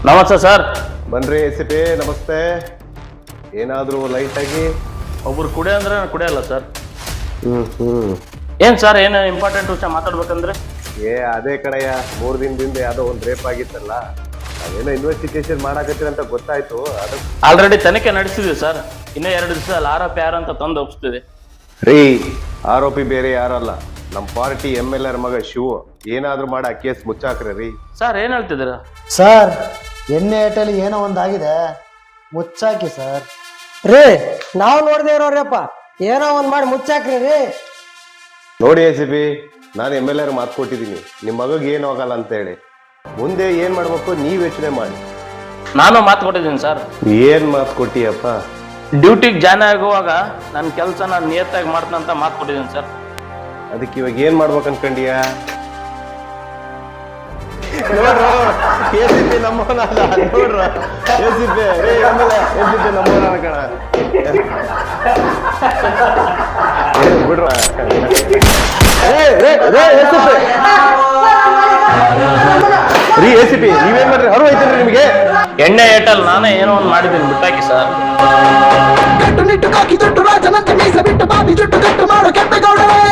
ನಮಸ್ತೆ ಸರ್. ಬನ್ರಿ ಎಸಿಪಿ, ನಮಸ್ತೆ. ಏನಾದರೂ ಲೈಟ್ ಆಗಿ ಒಬ್ರು ಕುಡಿ ಅಂದ್ರೆ ನಾನು ಕುಡಿಯಲ್ಲ ಸರ್. ಏನ್ ಸರ್, ಏನು ಇಂಪಾರ್ಟೆಂಟ್ ವಿಷಯ ಮಾತಾಡ್ಬೇಕಂದ್ರೆ? ಅದೇ ಕಡೆಯ 3 ದಿನದಿಂದ ಯಾವುದೋ ಒಂದು ರೇಪ್ ಆಗಿತ್ತಲ್ಲ, ಅದೇನೋ ಇನ್ವೆಸ್ಟಿಗೇಷನ್ ಮಾಡಾಕತ್ತೀರ ಅಂತ ಗೊತ್ತಾಯ್ತು. ಅದು ಆಲ್ರೆಡಿ ತನಿಖೆ ನಡೆಸಿದ್ವಿ ಸರ್. ಇನ್ನೂ 2 ದಿವಸದಲ್ಲಿ ಆರೋಪಿ ಯಾರು ಅಂತ ತಂದು ಒಪ್ಪಿಸ್ತೀವಿ. ರೀ, ಆರೋಪಿ ಬೇರೆ ಯಾರಲ್ಲ, ನಮ್ಮ ಪಾರ್ಟಿ MLA ಮಗ ಶಿವು. ಏನಾದ್ರೂ ಮಾಡಿ ಆ ಕೇಸ್ ಮುಚ್ಚಾಕ್ರಿ ರೀ. ಸರ್ ಏನ್ ಹೇಳ್ತಿದ್ದೀರಾ? ಸರ್, ಎಣ್ಣೆ ಏಟಲ್ಲಿ ಏನೋ ಒಂದಾಗಿದೆ, ಮುಚ್ಚಾಕಿ ಸರ್. ರೀ, ನಾವು ನೋಡ್ದೆ ಇರೋರ್ಯಪ್ಪ, ಏನೋ ಒಂದ್ ಮಾಡಿ ಮುಚ್ಚಾಕ್ರಿ ರೀ. ನೋಡಿ ಎಸಿಪಿ, ನಾನು MLA ಮಾತು ಕೊಟ್ಟಿದ್ದೀನಿ, ನಿಮ್ಮ ಮಗಗೆ ಏನು ಆಗಲ್ಲ ಅಂತ ಹೇಳಿ. ಮುಂದೆ ಏನ್ ಮಾಡ್ಬೇಕು ನೀವ್ ಯೋಚನೆ ಮಾಡಿ. ನಾನು ಮಾತು ಕೊಟ್ಟಿದ್ದೀನಿ ಸರ್. ಏನ್ ಮಾತು ಕೊಟ್ಟಿಯಪ್ಪ? ಡ್ಯೂಟಿಗೆ ಜಾಯ್ನ್ ಆಗುವಾಗ ನನ್ನ ಕೆಲಸ ನಾನು ನಿಯತ್ತಾಗಿ ಮಾಡ್ತೇನೆ ಅಂತ ಮಾತು ಕೊಟ್ಟಿದ್ದೀನಿ ಸರ್. ಅದಕ್ಕೆ ಇವಾಗ ಏನ್ ಮಾಡ್ಬೇಕು ಅನ್ಕೊಂಡಿಯಾ? ನೋಡ್ರ ಎಸಿಪಿ ನಮ್ಮವನ ಅಲ್ಲ, ನೋಡ್ರ ಎಸಿಪಿ ರೇ ಆಮೇಲೆ ಎಸಿಪಿ ನಮ್ಮವನ ಕಣ. ಬಿಡ್ರ ರೀ ಎಸಿಪಿ, ನೀವೇನ್ ಮಾಡ್ರಿ? ಹೊರ ಹೋಯ್ತೇನ್ರಿ ನಿಮಗೆ? ಎಣ್ಣೆ ಏಟಲ್ ನಾನೇ ಏನೋ ಒಂದು ಮಾಡಿದ್ದೀನಿ, ಬಿಟ್ಟಾಕಿ ಸರ್. ಕಟ್ಟುನಿಟ್ಟು ಕಾಕಿ ಜುಟ್ಟು ರಾಜನಂತೆ ಮೀಸ ಬಿಟ್ಟು ಬಾಬಿ ಜುಟ್ಟು ಕಟ್ಟು ಮಾಡು ಕೆಂಪೇಗೌಡರೇ.